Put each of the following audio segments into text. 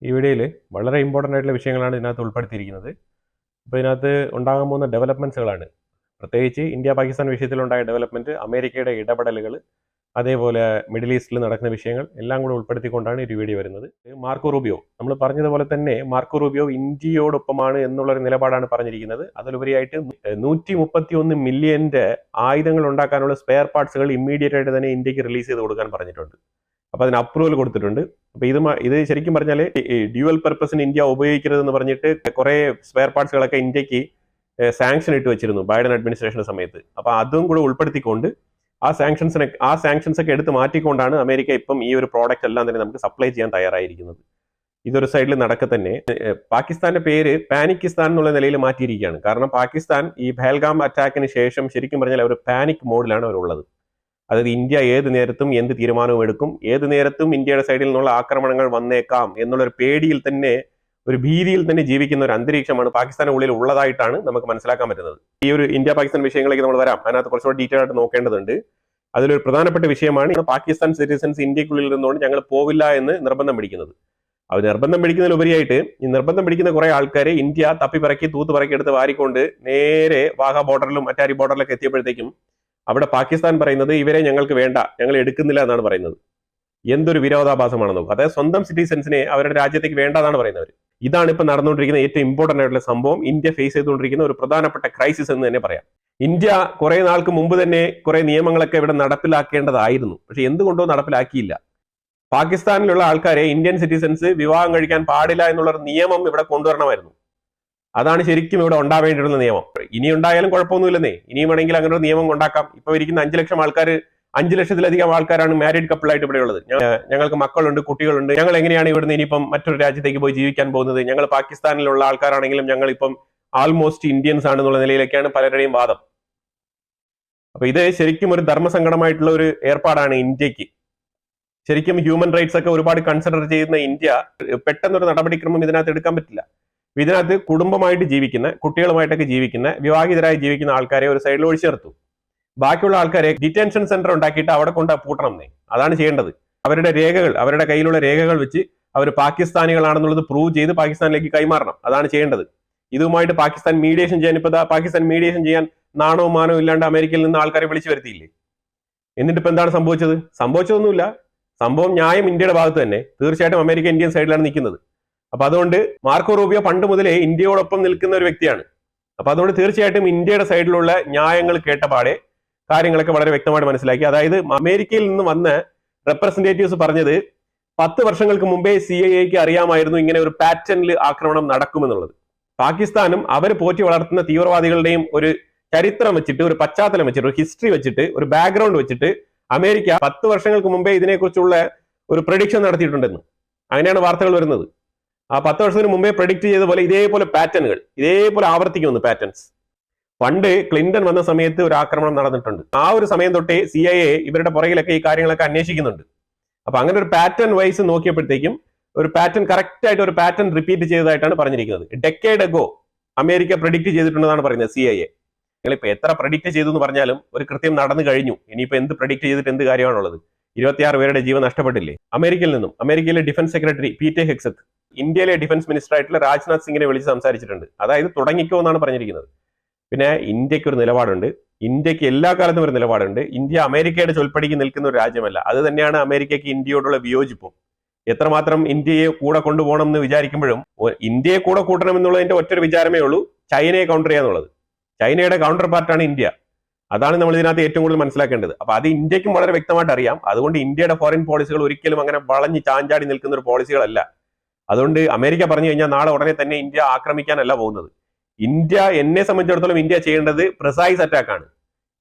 ഈ വീഡിയോയിൽ വളരെ ഇമ്പോർട്ടൻ്റ് ആയിട്ടുള്ള വിഷയങ്ങളാണ് ഇതിനകത്ത് ഉൾപ്പെടുത്തിയിരിക്കുന്നത്. ഇപ്പോൾ ഇതിനകത്ത് ഉണ്ടാകാൻ പോകുന്ന ഡെവലപ്മെൻറ്റ്സുകളാണ്, പ്രത്യേകിച്ച് ഇന്ത്യ പാകിസ്ഥാൻ വിഷയത്തിലുണ്ടായ ഡെവലപ്മെൻറ്റ്, അമേരിക്കയുടെ ഇടപെടലുകൾ, അതേപോലെ മിഡിൽ ഈസ്റ്റിൽ നടക്കുന്ന വിഷയങ്ങൾ എല്ലാം കൂടെ ഉൾപ്പെടുത്തിക്കൊണ്ടാണ് ഈ വീഡിയോ വരുന്നത്. മാർക്കോ റൂബിയോ, നമ്മൾ പറഞ്ഞതുപോലെ തന്നെ മാർക്കോ റൂബിയോ ഇന്ത്യയോടൊപ്പമാണ് എന്നുള്ളൊരു നിലപാടാണ് പറഞ്ഞിരിക്കുന്നത്. അതിലുപരിയായിട്ട് 131 മില്യൻ്റെ ആയുധങ്ങൾ ഉണ്ടാക്കാനുള്ള സ്പെയർ പാർട്സുകൾ ഇമ്മീഡിയറ്റ് ആയിട്ട് തന്നെ ഇന്ത്യക്ക് റിലീസ് ചെയ്ത് കൊടുക്കാൻ പറഞ്ഞിട്ടുണ്ട്. അപ്പോൾ അതിന് അപ്രൂവൽ കൊടുത്തിട്ടുണ്ട്. അപ്പോൾ ഇത് ശരിക്കും പറഞ്ഞാൽ ഡ്യുവൽ പർപ്പസിന് ഇന്ത്യ ഉപയോഗിക്കരുതെന്ന് പറഞ്ഞിട്ട് കുറേ സ്പെയർ പാർട്സുകളൊക്കെ ഇന്ത്യക്ക് സാങ്ഷൻ ഇട്ട് വെച്ചിരുന്നു ബൈഡൻ അഡ്മിനിസ്ട്രേഷന്റെ സമയത്ത്. അപ്പോൾ അതും കൂടെ ഉൾപ്പെടുത്തിക്കൊണ്ട് ആ സാങ്ഷൻസ് ഒക്കെ എടുത്ത് മാറ്റിക്കൊണ്ടാണ് അമേരിക്ക ഇപ്പം ഈ ഒരു പ്രോഡക്റ്റ് എല്ലാം തന്നെ നമുക്ക് സപ്ലൈ ചെയ്യാൻ തയ്യാറായിരിക്കുന്നത്. ഇതൊരു സൈഡിൽ നടക്കെ തന്നെ പാകിസ്ഥാന്റെ പേര് പാനിക്കിസ്ഥാൻ എന്നുള്ള നിലയിൽ മാറ്റിയിരിക്കുകയാണ്. കാരണം പാകിസ്ഥാൻ ഈ പഹൽഗാം അറ്റാക്കിന് ശേഷം ശരിക്കും പറഞ്ഞാൽ അവർ പാനിക് മോഡിലാണ് അവരുള്ളത്. അതായത് ഇന്ത്യ ഏത് നേരത്തും എന്ത് തീരുമാനവും എടുക്കും, ഏത് നേരത്തും ഇന്ത്യയുടെ സൈഡിൽ നിന്നുള്ള ആക്രമണങ്ങൾ വന്നേക്കാം എന്നുള്ളൊരു പേടിയിൽ തന്നെ, ഒരു ഭീതിയിൽ തന്നെ ജീവിക്കുന്ന ഒരു അന്തരീക്ഷമാണ് പാകിസ്ഥാന്റെ ഉള്ളിൽ ഉള്ളതായിട്ടാണ് നമുക്ക് മനസ്സിലാക്കാൻ പറ്റുന്നത്. ഈ ഒരു ഇന്ത്യ പാകിസ്ഥാൻ വിഷയങ്ങളിലേക്ക് നമ്മൾ വരാം, അതിനകത്ത് കുറച്ചുകൂടി ഡീറ്റെയിൽ ആയിട്ട് നോക്കേണ്ടതുണ്ട്. അതിലൊരു പ്രധാനപ്പെട്ട വിഷയമാണ് പാകിസ്ഥാൻ സിറ്റിസൺസ് ഇന്ത്യക്കുള്ളിൽ നിന്നുകൊണ്ട് ഞങ്ങൾ പോവില്ല എന്ന് നിർബന്ധം പിടിക്കുന്നത്. അവർ നിർബന്ധം പിടിക്കുന്നതിലുപരിയായിട്ട് ഈ നിർബന്ധം പിടിക്കുന്ന കുറെ ആൾക്കാരെ ഇന്ത്യ തപ്പിപ്പിറക്കി തൂത്തുപിറക്കി എടുത്ത് വാരിക്കൊണ്ട് നേരെ വാഗ ബോർഡറിലും അറ്റാരി ബോർഡറിലൊക്കെ എത്തിയപ്പോഴത്തേക്കും അവിടെ പാകിസ്ഥാൻ പറയുന്നത് ഇവരെ ഞങ്ങൾക്ക് വേണ്ട, ഞങ്ങൾ എടുക്കുന്നില്ല എന്നാണ് പറയുന്നത്. എന്തൊരു വിരോധാഭാസമാണ് നോക്കുക. അതായത് സ്വന്തം സിറ്റിസൻസിനെ അവരുടെ രാജ്യത്തേക്ക് വേണ്ടതാണ് പറയുന്നവർ. ഇതാണ് ഇപ്പൊ നടന്നുകൊണ്ടിരിക്കുന്ന ഏറ്റവും ഇമ്പോർട്ടന്റ് ആയിട്ടുള്ള സംഭവം, ഇന്ത്യ ഫേസ് ചെയ്തുകൊണ്ടിരിക്കുന്ന ഒരു പ്രധാനപ്പെട്ട ക്രൈസിസ് എന്ന് തന്നെ പറയാം. ഇന്ത്യ കുറെ നാൾക്ക് മുമ്പ് തന്നെ കുറെ നിയമങ്ങളൊക്കെ ഇവിടെ നടപ്പിലാക്കേണ്ടതായിരുന്നു, പക്ഷെ എന്തുകൊണ്ടോ നടപ്പിലാക്കിയില്ല. പാകിസ്ഥാനിലുള്ള ആൾക്കാരെ ഇന്ത്യൻ സിറ്റിസൻസ് വിവാഹം കഴിക്കാൻ പാടില്ല എന്നുള്ളൊരു നിയമം ഇവിടെ കൊണ്ടുവരണമായിരുന്നു. അതാണ് ശരിക്കും ഇവിടെ ഉണ്ടാവേണ്ടിയിരുന്ന നിയമം. ഇനി ഉണ്ടായാലും കുഴപ്പമൊന്നുമില്ലെന്നേ, ഇനിയും വേണമെങ്കിൽ അങ്ങനെ ഒരു നിയമം ഉണ്ടാക്കാം. ഇപ്പൊ ഇരിക്കുന്ന 5 ലക്ഷം ആൾക്കാർ, 5 ലക്ഷത്തിലധികം ആൾക്കാരാണ് മാരീഡ് കപ്പിളായിട്ട് ഇവിടെ ഉള്ളത്. ഞങ്ങൾക്ക് മക്കളുണ്ട്, കുട്ടികളുണ്ട്, ഞങ്ങൾ എങ്ങനെയാണ് ഇവിടുന്ന് ഇനിയിപ്പം മറ്റൊരു രാജ്യത്തേക്ക് പോയി ജീവിക്കാൻ പോകുന്നത്? ഞങ്ങൾ പാകിസ്ഥാനിലുള്ള ആൾക്കാരാണെങ്കിലും ഞങ്ങൾ ഇപ്പം ആൾമോസ്റ്റ് ഇന്ത്യൻസ് ആണെന്നുള്ള നിലയിലേക്കാണ് പലരുടെയും വാദം. അപ്പൊ ഇത് ശരിക്കും ഒരു ധർമ്മസങ്കടമായിട്ടുള്ള ഒരു ഏർപ്പാടാണ് ഇന്ത്യക്ക്. ശരിക്കും ഹ്യൂമൻ റൈറ്റ്സ് ഒക്കെ ഒരുപാട് കൺസിഡർ ചെയ്യുന്ന ഇന്ത്യ പെട്ടെന്നൊരു നടപടിക്രമം ഇതിനകത്ത് എടുക്കാൻ പറ്റില്ല. ഇതിനകത്ത് കുടുംബമായിട്ട് ജീവിക്കുന്ന, കുട്ടികളുമായിട്ടൊക്കെ ജീവിക്കുന്ന, വിവാഹിതരായി ജീവിക്കുന്ന ആൾക്കാരെ ഒരു സൈഡിൽ ഒഴിച്ചു നിർത്തും. ബാക്കിയുള്ള ആൾക്കാരെ ഡിറ്റൻഷൻ സെന്റർ ഉണ്ടാക്കിയിട്ട് അവിടെ കൊണ്ട് പൂട്ടണം എന്നേ. അതാണ് ചെയ്യേണ്ടത്. അവരുടെ രേഖകൾ, അവരുടെ കയ്യിലുള്ള രേഖകൾ വെച്ച് അവർ പാകിസ്ഥാനികളാണെന്നുള്ളത് പ്രൂവ് ചെയ്ത് പാകിസ്ഥാനിലേക്ക് കൈമാറണം. അതാണ് ചെയ്യേണ്ടത്. ഇതുമായിട്ട് പാകിസ്ഥാൻ മീഡിയേഷൻ ചെയ്യാൻ, ഇപ്പൊ പാകിസ്ഥാൻ മീഡിയേഷൻ ചെയ്യാൻ നാണവും മാനവും ഇല്ലാണ്ട് അമേരിക്കയിൽ നിന്ന് ആൾക്കാരെ വിളിച്ചു വരുത്തിയില്ലേ? എന്നിട്ട് ഇപ്പൊ എന്താണ് സംഭവിച്ചത്? സംഭവിച്ചതൊന്നുമില്ല. സംഭവം ന്യായം ഇന്ത്യയുടെ ഭാഗത്ത് തന്നെ. തീർച്ചയായിട്ടും അമേരിക്ക ഇന്ത്യൻ സൈഡിലാണ് നിൽക്കുന്നത്. അപ്പൊ അതുകൊണ്ട് മാർക്കോ റൂബിയോ പണ്ട് മുതലേ ഇന്ത്യയോടൊപ്പം നിൽക്കുന്ന ഒരു വ്യക്തിയാണ്. അപ്പൊ അതുകൊണ്ട് തീർച്ചയായിട്ടും ഇന്ത്യയുടെ സൈഡിലുള്ള ന്യായങ്ങൾ കേട്ടപാടെ കാര്യങ്ങളൊക്കെ വളരെ വ്യക്തമായിട്ട് മനസ്സിലാക്കി. അതായത് അമേരിക്കയിൽ നിന്ന് വന്ന റെപ്രസെന്റേറ്റീവ്സ് പറഞ്ഞത് 10 വർഷങ്ങൾക്ക് മുമ്പേ CIA അറിയാമായിരുന്നു ഇങ്ങനെ ഒരു പാറ്റേണിൽ ആക്രമണം നടക്കുമെന്നുള്ളത്. പാകിസ്ഥാനും അവർ പോറ്റി വളർത്തുന്ന തീവ്രവാദികളുടെയും ഒരു ചരിത്രം വെച്ചിട്ട്, ഒരു പശ്ചാത്തലം വെച്ചിട്ട്, ഒരു ഹിസ്റ്ററി വെച്ചിട്ട്, ഒരു ബാക്ക്ഗ്രൗണ്ട് വെച്ചിട്ട് അമേരിക്ക 10 വർഷങ്ങൾക്ക് മുമ്പേ ഇതിനെക്കുറിച്ചുള്ള ഒരു പ്രഡിക്ഷൻ നടത്തിയിട്ടുണ്ടെന്ന് അങ്ങനെയാണ് വാർത്തകൾ വരുന്നത്. ആ 10 വർഷത്തിന് മുമ്പേ പ്രഡിക്റ്റ് ചെയ്ത പോലെ ഇതേപോലെ പാറ്റേണുകൾ ഇതേപോലെ ആവർത്തിക്കുന്നു. പാറ്റേൺസ് പണ്ട് ക്ലിന്റൺ വന്ന സമയത്ത് ഒരു ആക്രമണം നടന്നിട്ടുണ്ട്. ആ ഒരു സമയം തൊട്ടേ CIA ഇവരുടെ പുറകിലൊക്കെ ഈ കാര്യങ്ങളൊക്കെ അന്വേഷിക്കുന്നുണ്ട്. അപ്പൊ അങ്ങനെ ഒരു പാറ്റേൺ വൈസ് നോക്കിയപ്പോഴത്തേക്കും ഒരു പാറ്റേൺ കറക്റ്റ് ആയിട്ട് ഒരു പാറ്റേൺ റിപ്പീറ്റ് ചെയ്തതായിട്ടാണ് പറഞ്ഞിരിക്കുന്നത്. ഡെക്കേഡ് അഗോ അമേരിക്ക പ്രഡിക്റ്റ് ചെയ്തിട്ടുണ്ടെന്നാണ് പറയുന്നത് CIA. നിങ്ങളിപ്പോ എത്ര പ്രഡിക്റ്റ് ചെയ്തു എന്ന് പറഞ്ഞാലും ഒരു കൃത്യം നടന്നു കഴിഞ്ഞു. ഇനിയിപ്പോ എന്ത് പ്രഡിക്റ്റ് ചെയ്തിട്ട് എന്ത് കാര്യമാണുള്ളത്? 26 പേരുടെ ജീവൻ നഷ്ടപ്പെട്ടില്ലേ? അമേരിക്കയിൽ നിന്നും അമേരിക്കയിലെ ഡിഫൻസ് സെക്രട്ടറി പീറ്റർ ഹെഗ്സെത്ത് ഇന്ത്യയിലെ ഡിഫൻസ് മിനിസ്റ്റർ ആയിട്ടുള്ള രാജ്നാഥ് സിംഗിനെ വിളിച്ച് സംസാരിച്ചിട്ടുണ്ട്. അതായത് തുടങ്ങിക്കോ എന്നാണ് പറഞ്ഞിരിക്കുന്നത്. പിന്നെ ഇന്ത്യക്ക് ഒരു നിലപാടുണ്ട്. ഇന്ത്യക്ക് എല്ലാ കാലത്തും ഒരു നിലപാടുണ്ട്. ഇന്ത്യ അമേരിക്കയുടെ ചൊൽപ്പടിക്ക് നിൽക്കുന്ന ഒരു രാജ്യമല്ല. അത് തന്നെയാണ് അമേരിക്കയ്ക്ക് ഇന്ത്യയോടുള്ള വിയോജിപ്പും. എത്രമാത്രം ഇന്ത്യയെ കൂടെ കൊണ്ടുപോകണം എന്ന് വിചാരിക്കുമ്പോഴും ഇന്ത്യയെ കൂടെ കൂട്ടണം എന്നുള്ളതിന്റെ ഒറ്റൊരു വിചാരമേ ഉള്ളൂ, ചൈനയെ കൗണ്ടർ ചെയ്യാന്നുള്ളത്. ചൈനയുടെ കൗണ്ടർ പാർട്ടാണ് ഇന്ത്യ. അതാണ് നമ്മൾ ഇതിനകത്ത് ഏറ്റവും കൂടുതൽ മനസ്സിലാക്കേണ്ടത്. അപ്പൊ അത് ഇന്ത്യക്കും വളരെ വ്യക്തമായിട്ട് അറിയാം. അതുകൊണ്ട് ഇന്ത്യയുടെ ഫോറിൻ പോളിസികൾ ഒരിക്കലും അങ്ങനെ വളഞ്ഞ് ചാഞ്ചാടി നിൽക്കുന്ന ഒരു പോളിസികളല്ല. അതുകൊണ്ട് അമേരിക്ക പറഞ്ഞു കഴിഞ്ഞാൽ നാളെ ഉടനെ തന്നെ ഇന്ത്യ ആക്രമിക്കാനല്ല പോകുന്നത്. ഇന്ത്യ, എന്നെ സംബന്ധിച്ചിടത്തോളം ഇന്ത്യ ചെയ്യേണ്ടത് പ്രിസൈസ് അറ്റാക്ക് ആണ്.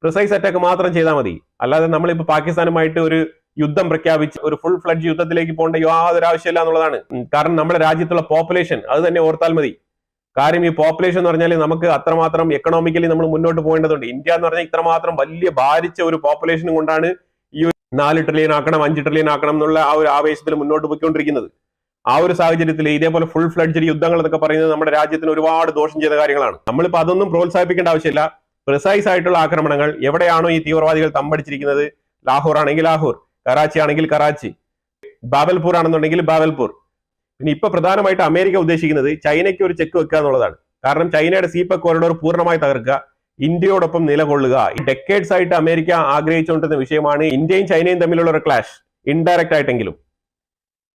പ്രിസൈസ് അറ്റാക്ക് മാത്രം ചെയ്താൽ മതി. അല്ലാതെ നമ്മളിപ്പോൾ പാകിസ്ഥാനുമായിട്ട് ഒരു യുദ്ധം പ്രഖ്യാപിച്ച് ഒരു ഫുൾ ഫ്ലഡ്ജ് യുദ്ധത്തിലേക്ക് പോകേണ്ട യാതൊരു ആവശ്യമില്ല എന്നുള്ളതാണ്. കാരണം നമ്മുടെ രാജ്യത്തുള്ള പോപ്പുലേഷൻ അത് തന്നെ ഓർത്താൽ മതി. കാര്യം ഈ പോപ്പുലേഷൻ എന്ന് പറഞ്ഞാൽ നമുക്ക് അത്രമാത്രം എക്കണോമിക്കലി നമ്മൾ മുന്നോട്ട് പോകേണ്ടതുണ്ട്. ഇന്ത്യ എന്ന് പറഞ്ഞാൽ ഇത്രമാത്രം വലിയ ഭാരിച്ച ഒരു പോപ്പുലേഷനും കൊണ്ടാണ് ഈ 4 ട്രില്യൺ ആക്കണം, 5 ട്രില്യൺ ആക്കണം എന്നുള്ള ആ ഒരു ആവേശത്തിൽ മുന്നോട്ട് പോയിക്കൊണ്ടിരിക്കുന്നത്. ആ ഒരു സാഹചര്യത്തിൽ ഇതേപോലെ ഫുൾ ഫ്ലഡ്ജ് യുദ്ധങ്ങൾ എന്നൊക്കെ പറയുന്നത് നമ്മുടെ രാജ്യത്തിന് ഒരുപാട് ദോഷം ചെയ്ത കാര്യങ്ങളാണ്. നമ്മളിപ്പോൾ അതൊന്നും പ്രോത്സാഹിപ്പിക്കേണ്ട ആവശ്യമില്ല. പ്രിസൈസ് ആയിട്ടുള്ള ആക്രമണങ്ങൾ എവിടെയാണോ ഈ തീവ്രവാദികൾ തമ്പടിച്ചിരിക്കുന്നത്, ലാഹോർ ആണെങ്കിൽ ലാഹോർ, കറാച്ചി ആണെങ്കിൽ കറാച്ചി, ബാബൽപൂർ ആണെന്നുണ്ടെങ്കിൽ ബാബൽപൂർ, പിന്നെ ഇപ്പൊ പ്രധാനമായിട്ട് അമേരിക്ക ഉദ്ദേശിക്കുന്നത് ചൈനയ്ക്ക് ഒരു ചെക്ക് വെക്കുക എന്നുള്ളതാണ്. കാരണം ചൈനയുടെ സീപെക് കോറിഡോർ പൂർണ്ണമായി തകർക്കുക, ഇന്ത്യയോടൊപ്പം നിലകൊള്ളുക. ഡെക്കേഡ്സ് ആയിട്ട് അമേരിക്ക ആഗ്രഹിച്ചുകൊണ്ടിരുന്ന വിഷയമാണ് ഇന്ത്യയും ചൈനയും തമ്മിലുള്ള ഒരു ക്ലാഷ്, ഇൻഡയറക്റ്റ് ആയിട്ടെങ്കിലും.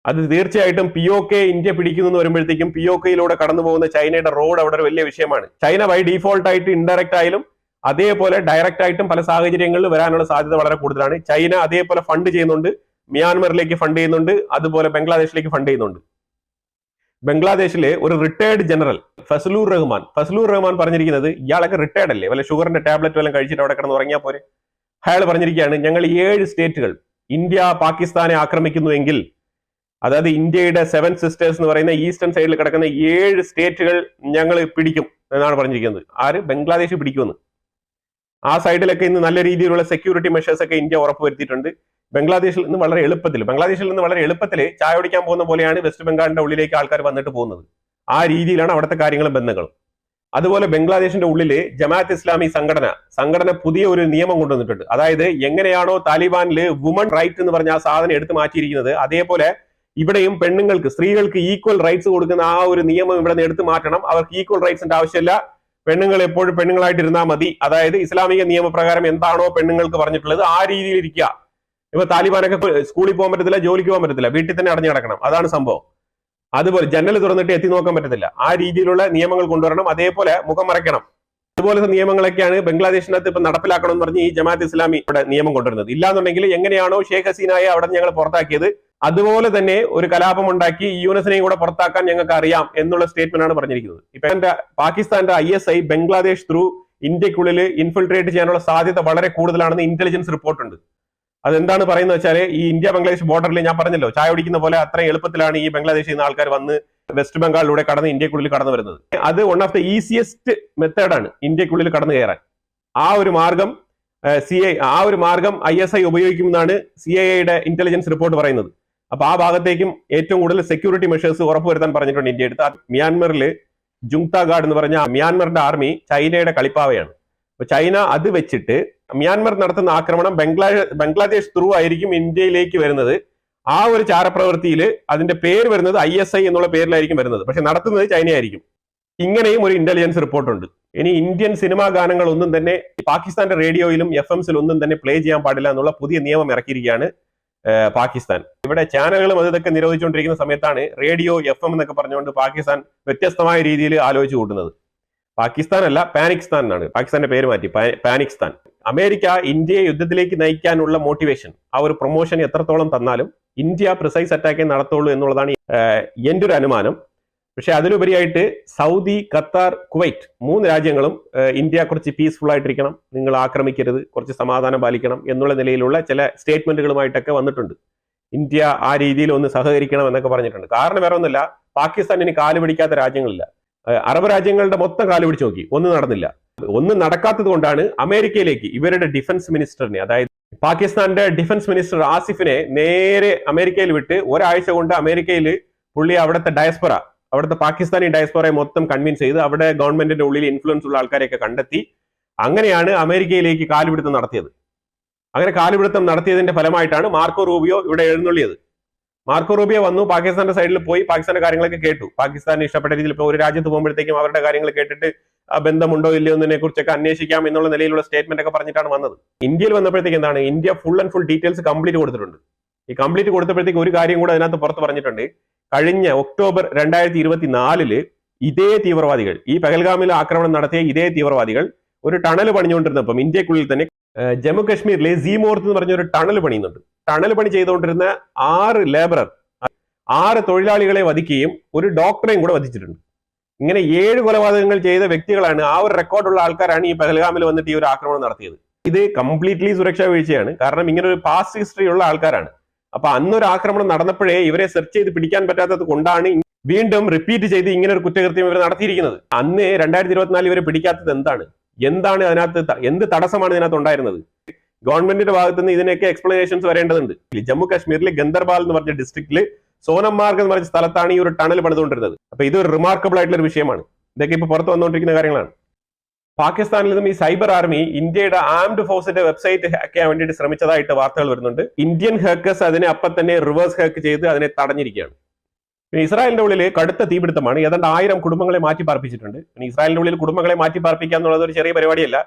അത് തീർച്ചയായിട്ടും POK ഇന്ത്യ പിടിക്കുന്നു എന്ന് വരുമ്പോഴത്തേക്കും POKയിലൂടെ കടന്നു പോകുന്ന ചൈനയുടെ റോഡ് അവിടെ ഒരു വലിയ വിഷയമാണ്. ചൈന ബൈ ഡീഫോൾട്ട് ആയിട്ട് ഇൻഡയറക്റ്റ് ആയാലും അതേപോലെ ഡയറക്റ്റ് ആയിട്ടും പല സാഹചര്യങ്ങളിൽ വരാനുള്ള സാധ്യത വളരെ കൂടുതലാണ്. ചൈന അതേപോലെ ഫണ്ട് ചെയ്യുന്നുണ്ട്, മ്യാൻമറിലേക്ക് ഫണ്ട് ചെയ്യുന്നുണ്ട്, അതുപോലെ ബംഗ്ലാദേശിലേക്ക് ഫണ്ട് ചെയ്യുന്നുണ്ട്. ബംഗ്ലാദേശിലെ ഒരു റിട്ടയർഡ് ജനറൽ ഫസലൂർ റഹ്മാൻ പറഞ്ഞിരിക്കുന്നത്, ഇയാളൊക്കെ റിട്ടയർഡ് അല്ലേ, വല്ല ഷുഗറിന്റെ ടാബ്ലറ്റ് വല്ലതും കഴിച്ചിട്ട് അവിടെ കിടന്ന് ഉറങ്ങിയാൽ പോരെ. അയാൾ പറഞ്ഞിരിക്കുകയാണ്, ഞങ്ങൾ 7 സ്റ്റേറ്റുകൾ ഇന്ത്യ പാകിസ്ഥാനെ ആക്രമിക്കുന്നുവെങ്കിൽ, അതായത് ഇന്ത്യയുടെ 7 സിസ്റ്റേഴ്സ് എന്ന് പറയുന്ന ഈസ്റ്റേൺ സൈഡിൽ കിടക്കുന്ന 7 സ്റ്റേറ്റുകൾ ഞങ്ങൾ പിടിക്കും എന്നാണ് പറഞ്ഞിരിക്കുന്നത്. ആര്? ബംഗ്ലാദേശ് പിടിക്കുമെന്ന്. ആ സൈഡിലൊക്കെ ഇന്ന് നല്ല രീതിയിലുള്ള സെക്യൂരിറ്റി മെഷേഴ്സ് ഒക്കെ ഇന്ത്യ ഉറപ്പുവരുത്തിയിട്ടുണ്ട്. ബംഗ്ലാദേശിൽ നിന്ന് വളരെ എളുപ്പത്തിൽ ചായ കുടിക്കാൻ പോകുന്ന പോലെയാണ് വെസ്റ്റ് ബംഗാളിന്റെ ഉള്ളിലേക്ക് ആൾക്കാർ വന്നിട്ട് പോകുന്നത്. ആ രീതിയിലാണ് അവിടുത്തെ കാര്യങ്ങളും ബന്ധങ്ങളും. അതുപോലെ ബംഗ്ലാദേശിന്റെ ഉള്ളില് ജമാഅത്ത് ഇസ്ലാമി സംഘടന പുതിയ ഒരു നിയമം കൊണ്ടുവന്നിട്ടുണ്ട്. അതായത് എങ്ങനെയാണോ താലിബാനില് വുമൺ റൈറ്റ് എന്ന് പറഞ്ഞ ആ സാധനം എടുത്തു മാറ്റിയിരിക്കുന്നത്, അതേപോലെ ഇവിടെയും പെണ്ണുങ്ങൾക്ക്, സ്ത്രീകൾക്ക് ഈക്വൽ റൈറ്റ്സ് കൊടുക്കുന്ന ആ ഒരു നിയമം ഇവിടെ എടുത്തു മാറ്റണം. അവർക്ക് ഈക്വൽ റൈറ്റ്സിന്റെ ആവശ്യമില്ല, പെണ്ണുങ്ങൾ എപ്പോഴും പെണ്ണുങ്ങളായിട്ടിരുന്നാൽ മതി. അതായത് ഇസ്ലാമിക നിയമപ്രകാരം എന്താണോ പെണ്ണുങ്ങൾക്ക് പറഞ്ഞിട്ടുള്ളത് ആ രീതിയിൽ ഇരിക്കുക. ഇപ്പൊ താലിബാനൊക്കെ സ്കൂളിൽ പോകാൻ പറ്റത്തില്ല, ജോലിക്ക് പോകാൻ പറ്റത്തില്ല, വീട്ടിൽ തന്നെ അടഞ്ഞു കിടക്കണം, അതാണ് സംഭവം. അതുപോലെ ജനൽ തുറന്നിട്ട് എത്തി നോക്കാൻ പറ്റത്തില്ല. ആ രീതിയിലുള്ള നിയമങ്ങൾ കൊണ്ടുവരണം. അതേപോലെ മുഖം മറയ്ക്കണം. അതുപോലത്തെ നിയമങ്ങളൊക്കെയാണ് ബംഗ്ലാദേശിനകത്ത് ഇപ്പൊ നടപ്പിലാക്കണം എന്ന് പറഞ്ഞ് ഈ ജമാഅത്ത് ഇസ്ലാമി ഇവിടെ നിയമം കൊണ്ടുവരുന്നത്. ഇല്ലാന്നുണ്ടെങ്കിൽ എങ്ങനെയാണോ ഷേഖ് ഹസീനയെ അവിടെ ഞങ്ങൾ പുറത്താക്കിയത്, അതുപോലെ തന്നെ ഒരു കലാപം ഉണ്ടാക്കി യൂനസിനെയും കൂടെ പുറത്താക്കാൻ ഞങ്ങൾക്ക് അറിയാം എന്നുള്ള സ്റ്റേറ്റ്മെന്റ് ആണ് പറഞ്ഞിരിക്കുന്നത്. ഇപ്പൊ പാകിസ്ഥാന്റെ ISI ബംഗ്ലാദേശ് ത്രൂ ഇന്ത്യക്കുള്ളിൽ ഇൻഫിൽട്രേറ്റ് ചെയ്യാനുള്ള സാധ്യത വളരെ കൂടുതലാണെന്ന് ഇന്റലിജൻസ് റിപ്പോർട്ട് ഉണ്ട്. അതെന്താണ് പറയുന്നത് വെച്ചാൽ, ഈ ഇന്ത്യ ബംഗ്ലാദേശ് ബോർഡറിൽ ഞാൻ പറഞ്ഞല്ലോ, ചായ കുടിക്കുന്ന പോലെ അത്രയും എളുപ്പത്തിലാണ് ഈ ബംഗ്ലാദേശിൽ നിന്ന് ആൾക്കാർ വന്ന് വെസ്റ്റ് ബംഗാളിലൂടെ കടന്ന് ഇന്ത്യക്കുള്ളിൽ കടന്നു വരുന്നത്. അത് വൺ ഓഫ് ദ ഈസിയസ്റ്റ് മെത്തേഡാണ് ഇന്ത്യക്കുള്ളിൽ കടന്നു കയറാൻ. ആ ഒരു മാർഗം ISI ഉപയോഗിക്കുമെന്നാണ് CIA ഇന്റലിജൻസ് റിപ്പോർട്ട് പറയുന്നത്. അപ്പൊ ആ ഭാഗത്തേക്കും ഏറ്റവും കൂടുതൽ സെക്യൂരിറ്റി മെഷേഴ്സ് ഉറപ്പുവരുത്താൻ പറഞ്ഞിട്ടുണ്ട് ഇന്ത്യ എടുത്ത്. മ്യാൻമറിൽ ജുങ്ത ഗാർഡ് എന്ന് പറഞ്ഞ മ്യാൻമറിന്റെ ആർമി ചൈനയുടെ കളിപ്പാവയാണ്. അപ്പൊ ചൈന അത് വെച്ചിട്ട് മ്യാൻമർ നടത്തുന്ന ആക്രമണം ബംഗ്ലാദേശ് ത്രൂ ആയിരിക്കും ഇന്ത്യയിലേക്ക് വരുന്നത്. ആ ഒരു ചാരപ്രവൃത്തിയിൽ അതിന്റെ പേര് വരുന്നത് ISI എന്നുള്ള പേരിലായിരിക്കും വരുന്നത്, പക്ഷെ നടത്തുന്നത് ചൈനയായിരിക്കും. ഇങ്ങനെയും ഒരു ഇന്റലിജൻസ് റിപ്പോർട്ടുണ്ട്. ഇനി ഇന്ത്യൻ സിനിമാ ഗാനങ്ങൾ ഒന്നും തന്നെ പാകിസ്ഥാന്റെ റേഡിയോയിലും FMസിലും ഒന്നും തന്നെ പ്ലേ ചെയ്യാൻ പാടില്ല എന്നുള്ള പുതിയ നിയമം ഇറക്കിയിരിക്കുകയാണ് പാകിസ്ഥാൻ. ഇവിടെ ചാനലുകളും അതൊക്കെ നിരോധിച്ചുകൊണ്ടിരിക്കുന്ന സമയത്താണ് റേഡിയോ FM എന്നൊക്കെ പറഞ്ഞുകൊണ്ട് പാകിസ്ഥാൻ വ്യത്യസ്തമായ രീതിയിൽ ആലോചിച്ച് കൂട്ടുന്നത്. പാകിസ്ഥാൻ അല്ല, പാനിക്സ്ഥാൻ എന്നാണ് പാകിസ്ഥാന്റെ പേര് മാറ്റി, പാനിക്സ്ഥാൻ. അമേരിക്ക ഇന്ത്യയെ യുദ്ധത്തിലേക്ക് നയിക്കാനുള്ള മോട്ടിവേഷൻ, ആ ഒരു പ്രൊമോഷൻ എത്രത്തോളം തന്നാലും ഇന്ത്യ പ്രിസൈസ് അറ്റാക്കേ നടത്തുള്ളൂ എന്നുള്ളതാണ് എൻ്റെ ഒരു അനുമാനം. പക്ഷെ അതിലുപരിയായിട്ട് സൗദി, ഖത്താർ, കുവൈറ്റ് 3 രാജ്യങ്ങളും ഇന്ത്യ കുറച്ച് പീസ്ഫുൾ ആയിട്ടിരിക്കണം, നിങ്ങൾ ആക്രമിക്കരുത്, കുറച്ച് സമാധാനം പാലിക്കണം എന്നുള്ള നിലയിലുള്ള ചില സ്റ്റേറ്റ്മെന്റുകളുമായിട്ടൊക്കെ വന്നിട്ടുണ്ട്. ഇന്ത്യ ആ രീതിയിൽ ഒന്ന് സഹകരിക്കണം എന്നൊക്കെ പറഞ്ഞിട്ടുണ്ട്. കാരണം വേറെ ഒന്നുമില്ല, പാകിസ്ഥാനിന് കാല് പിടിക്കാത്ത രാജ്യങ്ങളില്ല. അറബ് രാജ്യങ്ങളുടെ മൊത്തം കാല് പിടിച്ച് നോക്കി, ഒന്നും നടന്നില്ല. ഒന്നും നടക്കാത്തത് കൊണ്ടാണ് അമേരിക്കയിലേക്ക് ഇവരുടെ ഡിഫൻസ് മിനിസ്റ്ററിനെ, അതായത് പാകിസ്ഥാന്റെ ഡിഫൻസ് മിനിസ്റ്റർ ആസിഫിനെ നേരെ അമേരിക്കയിൽ വിട്ട് ഒരാഴ്ച കൊണ്ട് അമേരിക്കയിൽ പുള്ളി അവിടുത്തെ പാകിസ്ഥാനി ഡയസ്പോറയെ മൊത്തം കൺവിൻസ് ചെയ്ത് അവിടെ ഗവൺമെന്റിന്റെ ഉള്ളിൽ ഇൻഫ്ലുവൻസ് ഉള്ള ആൾക്കാരെയൊക്കെ കണ്ടെത്തി അങ്ങനെയാണ് അമേരിക്കയിലേക്ക് കാലുപിടുത്തം നടത്തിയത്. അങ്ങനെ കാലുപിടുത്തം നടത്തിയതിന്റെ ഫലമായിട്ടാണ് മാർക്കോ റൂബിയോ ഇവിടെ എഴുന്നള്ളിയത്. മാർക്കോ റൂബിയോ വന്നു, പാകിസ്ഥാന്റെ സൈഡിൽ പോയി പാകിസ്ഥാന്റെ കാര്യങ്ങളൊക്കെ കേട്ടു. പാകിസ്ഥാന് ഇഷ്ടപ്പെട്ട രീതിയിൽ ഇപ്പോൾ ഒരു രാജ്യത്ത് പോകുമ്പോഴത്തേക്കും അവരുടെ കാര്യങ്ങൾ കേട്ടിട്ട് ബന്ധമുണ്ടോ ഇല്ലയോ എന്നതിനെ കുറിച്ചൊക്കെ അന്വേഷിക്കാം എന്നുള്ള നിലയിലുള്ള സ്റ്റേറ്റ്മെന്റ് ഒക്കെ പറഞ്ഞിട്ടാണ് വന്നത്. ഇന്ത്യയിൽ വന്നപ്പോഴത്തേക്ക് എന്താണ്, India full and full details complete കൊടുത്തിട്ടുണ്ട്. ഈ കംപ്ലീറ്റ് കൊടുത്തപ്പോഴത്തേക്ക് ഒരു കാര്യം കൂടെ അതിനകത്ത് പുറത്ത് പറഞ്ഞിട്ടുണ്ട്. കഴിഞ്ഞ ഒക്ടോബർ 2024 ഇതേ തീവ്രവാദികൾ, ഈ പഹൽഗാമിൽ ആക്രമണം നടത്തിയ ഇതേ തീവ്രവാദികൾ ഒരു ടണൽ പണിഞ്ഞുകൊണ്ടിരുന്നപ്പം ഇന്ത്യക്കുള്ളിൽ തന്നെ ജമ്മു കാശ്മീരിലെ സീമോർത്ത് എന്ന് പറഞ്ഞ ഒരു ടണൽ പണിയുന്നുണ്ട്. ടണൽ പണി ചെയ്തുകൊണ്ടിരുന്ന 6 തൊഴിലാളികളെ വധിക്കുകയും ഒരു ഡോക്ടറെയും കൂടെ വധിച്ചിട്ടുണ്ട്. ഇങ്ങനെ 7 കൊലപാതകങ്ങൾ ചെയ്ത വ്യക്തികളാണ്, ആ ഒരു റെക്കോർഡുള്ള ആൾക്കാരാണ് ഈ പഹൽഗാമിൽ വന്നിട്ട് ഈ ഒരു ആക്രമണം നടത്തിയത്. ഇത് കംപ്ലീറ്റ്ലി സുരക്ഷാ വീഴ്ചയാണ്. കാരണം ഇങ്ങനെ ഒരു പാസ്റ്റ് ഹിസ്റ്ററി ഉള്ള ആൾക്കാരാണ്. അപ്പൊ അന്നൊരു ആക്രമണം നടന്നപ്പോഴേ ഇവരെ സെർച്ച് ചെയ്ത് പിടിക്കാൻ പറ്റാത്തത് കൊണ്ടാണ് വീണ്ടും റിപ്പീറ്റ് ചെയ്ത് ഇങ്ങനെ ഒരു കുറ്റകൃത്യം ഇവർ നടത്തിയിരിക്കുന്നത്. അന്ന് 2024 ഇവരെ പിടിക്കാത്തത് എന്താണ് അതിനകത്ത്, എന്ത് തടസ്സമാണ് ഇതിനകത്ത് ഉണ്ടായിരുന്നത്? ഗവൺമെന്റിന്റെ ഭാഗത്ത് നിന്ന് ഇതിനൊക്കെ എക്സ്പ്ലനേഷൻസ് വരേണ്ടതുണ്ട്. ജമ്മു കാശ്മീരിലെ ഗന്ദർബാൽ എന്ന് പറഞ്ഞ ഡിസ്ട്രിക്റ്റില് സോനമാർഗ് എന്ന് പറഞ്ഞ സ്ഥലത്താണ് ഈ ഒരു ടണൽ പണിതുകൊണ്ടിരുന്നത്. അപ്പൊ ഇതൊരു റിമാർക്കബിൾ ആയിട്ടുള്ള ഒരു വിഷയമാണ്. ഇതൊക്കെ ഇപ്പൊ പുറത്തു വന്നുകൊണ്ടിരിക്കുന്ന കാര്യങ്ങളാണ്. പാകിസ്ഥാനിൽ നിന്നും ഈ സൈബർ ആർമി ഇന്ത്യയുടെ ആംഡ് ഫോഴ്സിന്റെ വെബ്സൈറ്റ് ഹാക്ക് ചെയ്യാൻ വേണ്ടിയിട്ട് ശ്രമിച്ചതായിട്ട് വാർത്തകൾ വരുന്നുണ്ട്. ഇന്ത്യൻ ഹാക്കേഴ്സ് അതിനെ അപ്പം തന്നെ റിവേഴ്സ് ഹാക്ക് ചെയ്ത് അതിനെ തടഞ്ഞിരിക്കുകയാണ്. പിന്നെ ഇസ്രായേലിന്റെ ഉള്ളിൽ കടുത്ത തീപിടുത്തമാണ്. ഏതാണ്ട് 1000 കുടുംബങ്ങളെ മാറ്റി പാർപ്പിച്ചിട്ടുണ്ട്. പിന്നെ ഇസ്രായേലിന്റെ ഉള്ളിൽ കുടുംബങ്ങളെ മാറ്റി പാർപ്പിക്കുക എന്നുള്ളത് ഒരു ചെറിയ പരിപാടിയല്ല.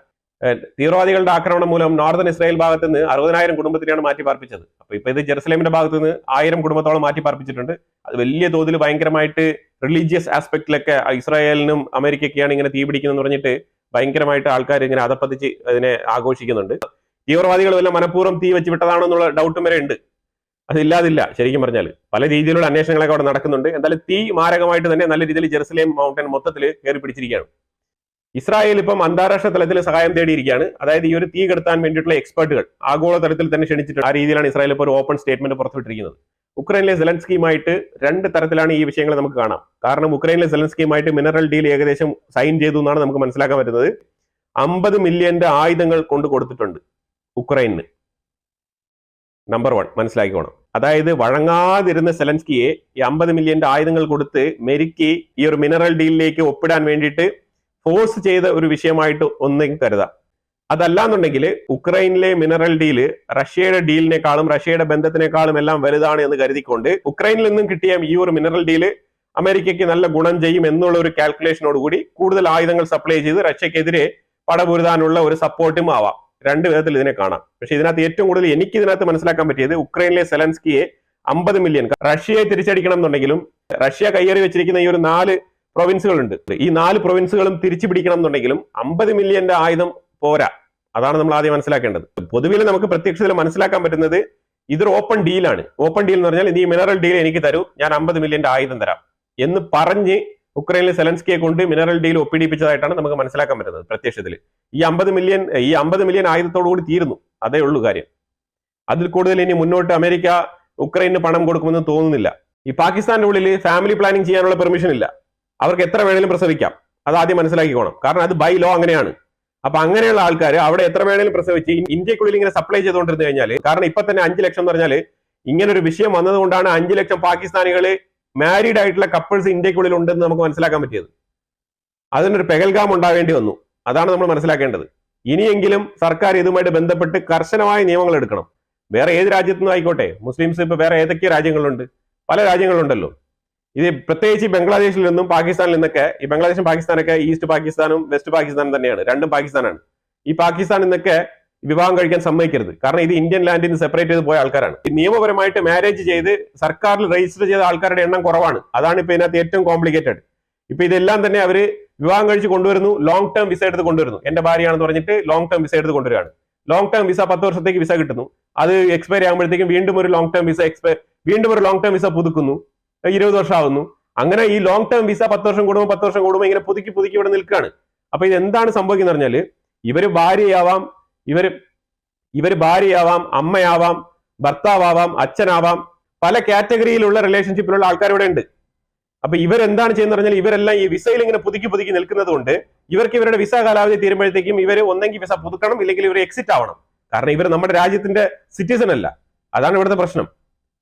തീവ്രവാദികളുടെ ആക്രമണം മൂലം നോർത്തേൺ ഇസ്രായേൽ ഭാഗത്ത് നിന്ന് 60,000 കുടുംബത്തിനെയാണ് മാറ്റി പാർപ്പിച്ചത്. അപ്പൊ ഇപ്പൊ ഇത് ജെറുസലേമിന്റെ ഭാഗത്ത് നിന്ന് 1000 കുടുംബത്തോളം മാറ്റി പാർപ്പിച്ചിട്ടുണ്ട്. അത് വലിയ തോതിൽ ഭയങ്കരമായിട്ട് റിലീജിയസ് ആസ്പെക്റ്റിലൊക്കെ ഇസ്രായേലിനും അമേരിക്കയ്ക്കാണ് ഇങ്ങനെ തീപിടിക്കുന്നതെന്ന് പറഞ്ഞിട്ട് ഭയങ്കരമായിട്ട് ആൾക്കാർ ഇങ്ങനെ അതപ്പതിച്ച് അതിനെ ആഘോഷിക്കുന്നുണ്ട്. തീവ്രവാദികൾ വല്ല മനഃപൂർവ്വം തീ വെച്ച് വിട്ടതാണോ എന്നുള്ള ഡൗട്ടും വരെ ഉണ്ട്. അതില്ലാതില്ല. ശരിക്കും പറഞ്ഞാൽ പല രീതിയിലുള്ള അന്വേഷണങ്ങളൊക്കെ അവിടെ നടക്കുന്നുണ്ട്. എന്തായാലും തീ മാരകമായിട്ട് തന്നെ നല്ല രീതിയിൽ ജെറുസലേം മൗണ്ടൻ മൊത്തത്തിൽ കയറി പിടിച്ചിരിക്കുകയാണ്. ഇസ്രായേൽ ഇപ്പം അന്താരാഷ്ട്ര തലത്തിൽ സഹായം തേടിയിരിക്കുകയാണ്. അതായത് ഈ ഒരു തീ കെടുത്താൻ വേണ്ടിയിട്ടുള്ള എക്സ്പെർട്ടുകൾ ആഗോള തലത്തിൽ തന്നെ ക്ഷണിച്ചിട്ടുണ്ട്. ആ രീതിയിലാണ് ഇസ്രായേൽ ഇപ്പോൾ ഒരു ഓപ്പൺ സ്റ്റേറ്റ്മെന്റ് പുറത്തുവിട്ടിരിക്കുന്നത്. ഉക്രൈനിലെ സെലൻസ്കിയുമായിട്ട് 2 തരത്തിലാണ് ഈ വിഷയങ്ങൾ നമുക്ക് കാണാം. കാരണം ഉക്രൈനിലെ സെലൻസ്കിയുമായിട്ട് മിനറൽ ഡീൽ ഏകദേശം സൈൻ ചെയ്തു എന്നാണ് നമുക്ക് മനസ്സിലാക്കാൻ പറ്റുന്നത്. 50 മില്യന്റെ ആയുധങ്ങൾ കൊണ്ട് കൊടുത്തിട്ടുണ്ട് ഉക്രൈനിന്. നമ്പർ 1 മനസ്സിലാക്കിക്കോണം. അതായത് വഴങ്ങാതിരുന്ന സെലൻസ്കിയെ ഈ 50 മില്യന്റെ ആയുധങ്ങൾ കൊടുത്ത് മെരുക്കി ഈ ഒരു മിനറൽ ഡീലിലേക്ക് ഒപ്പിടാൻ വേണ്ടിയിട്ട് ഫോഴ്സ് ചെയ്ത ഒരു വിഷയമായിട്ട് ഒന്നും കരുതാം. അതല്ലാന്നുണ്ടെങ്കിൽ ഉക്രൈനിലെ മിനറൽ ഡീല് റഷ്യയുടെ ഡീലിനേക്കാളും റഷ്യയുടെ ബന്ധത്തിനേക്കാളും എല്ലാം വലുതാണ് എന്ന് കരുതിക്കൊണ്ട് ഉക്രൈനിൽ നിന്നും കിട്ടിയ ഈ ഒരു മിനറൽ ഡീല് അമേരിക്കയ്ക്ക് നല്ല ഗുണം ചെയ്യും എന്നുള്ള ഒരു കാൽക്കുലേഷനോടുകൂടി കൂടുതൽ ആയുധങ്ങൾ സപ്ലൈ ചെയ്ത് റഷ്യക്കെതിരെ പടപൊരുതാനുള്ള ഒരു സപ്പോർട്ടും ആവാം. 2 വിധത്തിൽ ഇതിനെ കാണാം. പക്ഷെ ഇതിനകത്ത് ഏറ്റവും കൂടുതൽ എനിക്ക് ഇതിനകത്ത് മനസ്സിലാക്കാൻ പറ്റിയത് ഉക്രൈനിലെ സെലൻസ്കിയെ 50 മില്യൺ റഷ്യയെ തിരിച്ചടിക്കണം എന്നുണ്ടെങ്കിലും റഷ്യ കയ്യേറി വെച്ചിരിക്കുന്ന ഈ ഒരു 4 പ്രൊവിൻസുകളുണ്ട്. ഈ 4 പ്രൊവിൻസുകളും തിരിച്ചു പിടിക്കണം എന്നുണ്ടെങ്കിലും 50 മില്യന്റെ ആയുധം പോരാ. അതാണ് നമ്മൾ ആദ്യം മനസ്സിലാക്കേണ്ടത്. പൊതുവിൽ നമുക്ക് പ്രത്യക്ഷത്തിൽ മനസ്സിലാക്കാൻ പറ്റുന്നത് ഇതൊരു ഓപ്പൺ ഡീലാണ്. ഓപ്പൺ ഡീൽ എന്ന് പറഞ്ഞാൽ ഈ മിനറൽ ഡീൽ എനിക്ക് തരൂ, ഞാൻ 50 മില്യന്റെ ആയുധം തരാം എന്ന് പറഞ്ഞ് ഉക്രൈനിലെ സെലൻസ്കിയെ കൊണ്ട് മിനറൽ ഡീൽ ഒപ്പിടിപ്പിച്ചതായിട്ടാണ് നമുക്ക് മനസ്സിലാക്കാൻ പറ്റുന്നത്. പ്രത്യക്ഷത്തിൽ ഈ 50 മില്യൺ ആയുധത്തോടു കൂടി തീരുന്നു. അതേ ഉള്ളൂ കാര്യം. അതിൽ കൂടുതൽ ഇനി മുന്നോട്ട് അമേരിക്ക ഉക്രൈന് പണം കൊടുക്കുമെന്ന് തോന്നുന്നില്ല. ഈ പാകിസ്ഥാന്റെ ഉള്ളിൽ ഫാമിലി പ്ലാനിങ് ചെയ്യാനുള്ള പെർമിഷൻ ഇല്ല. അവർക്ക് എത്ര വേണേലും പ്രസവിക്കാം. അത് ആദ്യം മനസ്സിലാക്കിക്കോണം. കാരണം അത് ബൈ ലോ അങ്ങനെയാണ്. അപ്പൊ അങ്ങനെയുള്ള ആൾക്കാർ അവിടെ എത്ര വേണേലും പ്രസവിച്ച് ഇന്ത്യക്കുള്ളിൽ ഇങ്ങനെ സപ്ലൈ ചെയ്തുകൊണ്ടിരുന്നു കഴിഞ്ഞാൽ, കാരണം ഇപ്പൊ തന്നെ 5 ലക്ഷം എന്ന് പറഞ്ഞാൽ ഇങ്ങനെ ഒരു വിഷയം വന്നതുകൊണ്ടാണ് 5 ലക്ഷം പാകിസ്ഥാനികള് മാരീഡ് ആയിട്ടുള്ള കപ്പിൾസ് ഇന്ത്യക്കുള്ളിൽ ഉണ്ടെന്ന് നമുക്ക് മനസ്സിലാക്കാൻ പറ്റിയത്. അതിനൊരു പെഹൽഗാം ഉണ്ടാവേണ്ടി വന്നു. അതാണ് നമ്മൾ മനസ്സിലാക്കേണ്ടത്. ഇനിയെങ്കിലും സർക്കാർ ഇതുമായിട്ട് ബന്ധപ്പെട്ട് കർശനമായ നിയമങ്ങൾ എടുക്കണം. വേറെ ഏത് രാജ്യത്തുനിന്നും ആയിക്കോട്ടെ, മുസ്ലിംസ് ഇപ്പൊ വേറെ ഏതൊക്കെ രാജ്യങ്ങളുണ്ട്, പല രാജ്യങ്ങളുണ്ടല്ലോ. ഇത് പ്രത്യേകിച്ച് ബംഗ്ലാദേശിൽ നിന്നും പാകിസ്ഥാനിൽ നിന്നൊക്കെ, ഈ ബംഗ്ലാദേശും പാകിസ്ഥാനൊക്കെ ഈസ്റ്റ് പാകിസ്ഥാനും വെസ്റ്റ് പാകിസ്ഥാനും തന്നെയാണ്, രണ്ടും പാകിസ്ഥാനാണ്. ഈ പാകിസ്ഥാനിൽ നിന്നൊക്കെ വിവാഹം കഴിക്കാൻ സമ്മതിക്കരുത്. കാരണം ഇത് ഇന്ത്യൻ ലാൻഡിൽ നിന്ന് സെപ്പറേറ്റ് ചെയ്ത് പോയ ആൾക്കാരാണ്. നിയമപരമായിട്ട് മാരേജ് ചെയ്ത് സർക്കാരിൽ രജിസ്റ്റർ ചെയ്ത ആൾക്കാരുടെ എണ്ണം കുറവാണ്. അതാണ് ഇപ്പൊ ഇതിനകത്ത് ഏറ്റവും കോംപ്ലിക്കേറ്റഡ്. ഇപ്പൊ ഇതെല്ലാം തന്നെ അവര് വിവാഹം കഴിച്ച് കൊണ്ടുവരുന്നു, ലോങ് ടേം വിസ എടുത്ത് കൊണ്ടുവരുന്നു. എന്റെ ഭാര്യയാണെന്ന് പറഞ്ഞിട്ട് ലോങ് ടേം വിസ എടുത്ത് കൊണ്ടുവരികയാണ്. ലോങ് ടേം വിസ 10 വർഷത്തേക്ക് വിസ കിട്ടുന്നു. അത് എക്സ്പയർ ആകുമ്പോഴത്തേക്കും വീണ്ടും ഒരു ലോങ് ടേം വിസ പുതുക്കുന്നു. 20 വർഷം ആവുന്നു. അങ്ങനെ ഈ ലോങ് ടേം വിസ 10 വർഷം കൂടുമ്പോൾ ഇങ്ങനെ പുതുക്കി ഇവിടെ നിൽക്കുകയാണ്. അപ്പൊ ഇത് എന്താണ് സംഭവിക്കുന്നത് പറഞ്ഞാല് ഇവര് ഭാര്യയാവാം, അമ്മയാവാം, ഭർത്താവാം, അച്ഛനാവാം, പല കാറ്റഗറിയിലുള്ള റിലേഷൻഷിപ്പിലുള്ള ആൾക്കാർ ഇവിടെ ഉണ്ട്. അപ്പൊ ഇവരെന്താണ് ചെയ്യുന്നത് പറഞ്ഞാൽ ഇവരെല്ലാം ഈ വിസയിൽ ഇങ്ങനെ പുതുക്കി നിൽക്കുന്നത് കൊണ്ട് ഇവർക്ക് ഇവരുടെ വിസ കാലാവധി തീരുമ്പോഴത്തേക്കും ഇവർ ഒന്നെങ്കിൽ വിസ പുതുക്കണം, ഇല്ലെങ്കിൽ ഇവർ എക്സിറ്റ് ആവണം. കാരണം ഇവർ നമ്മുടെ രാജ്യത്തിന്റെ സിറ്റിസൺ അല്ല. അതാണ് ഇവിടുത്തെ പ്രശ്നം.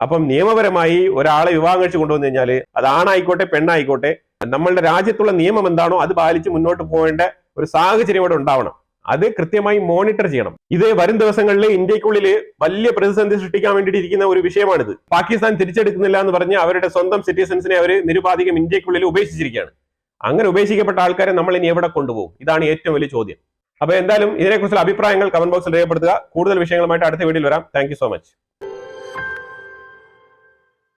അപ്പം നിയമപരമായി ഒരാളെ വിവാഹം കഴിച്ച് കൊണ്ടുവന്നു കഴിഞ്ഞാൽ അത് ആണായിക്കോട്ടെ പെണ്ണായിക്കോട്ടെ, നമ്മളുടെ രാജ്യത്തുള്ള നിയമം എന്താണോ അത് പാലിച്ച് മുന്നോട്ട് പോകേണ്ട ഒരു സാഹചര്യം ഇവിടെ ഉണ്ടാവണം. അത് കൃത്യമായി മോണിറ്റർ ചെയ്യണം. ഇത് വരും ദിവസങ്ങളിൽ ഇന്ത്യക്കുള്ളിൽ വലിയ പ്രതിസന്ധി സൃഷ്ടിക്കാൻ വേണ്ടിയിട്ട് ഇരിക്കുന്ന ഒരു വിഷയമാണിത്. പാകിസ്ഥാൻ തിരിച്ചെടുക്കുന്നില്ല എന്ന് പറഞ്ഞ് അവരുടെ സ്വന്തം സിറ്റിസൺസിനെ അവർ നിരുപാധികം ഇന്ത്യക്കുള്ളിൽ ഉപേക്ഷിച്ചിരിക്കുകയാണ്. അങ്ങനെ ഉപേക്ഷിക്കപ്പെട്ട ആൾക്കാരെ നമ്മൾ ഇനി എവിടെ കൊണ്ടുപോകും? ഇതാണ് ഏറ്റവും വലിയ ചോദ്യം. അപ്പൊ എന്തായാലും ഇതിനെക്കുറിച്ചുള്ള അഭിപ്രായങ്ങൾ കമന്റ് ബോക്സിൽ രേഖപ്പെടുത്തുക. കൂടുതൽ വിഷയങ്ങളുമായിട്ട് അടുത്ത വീഡിയോയിൽ വരാം. Thank you so much.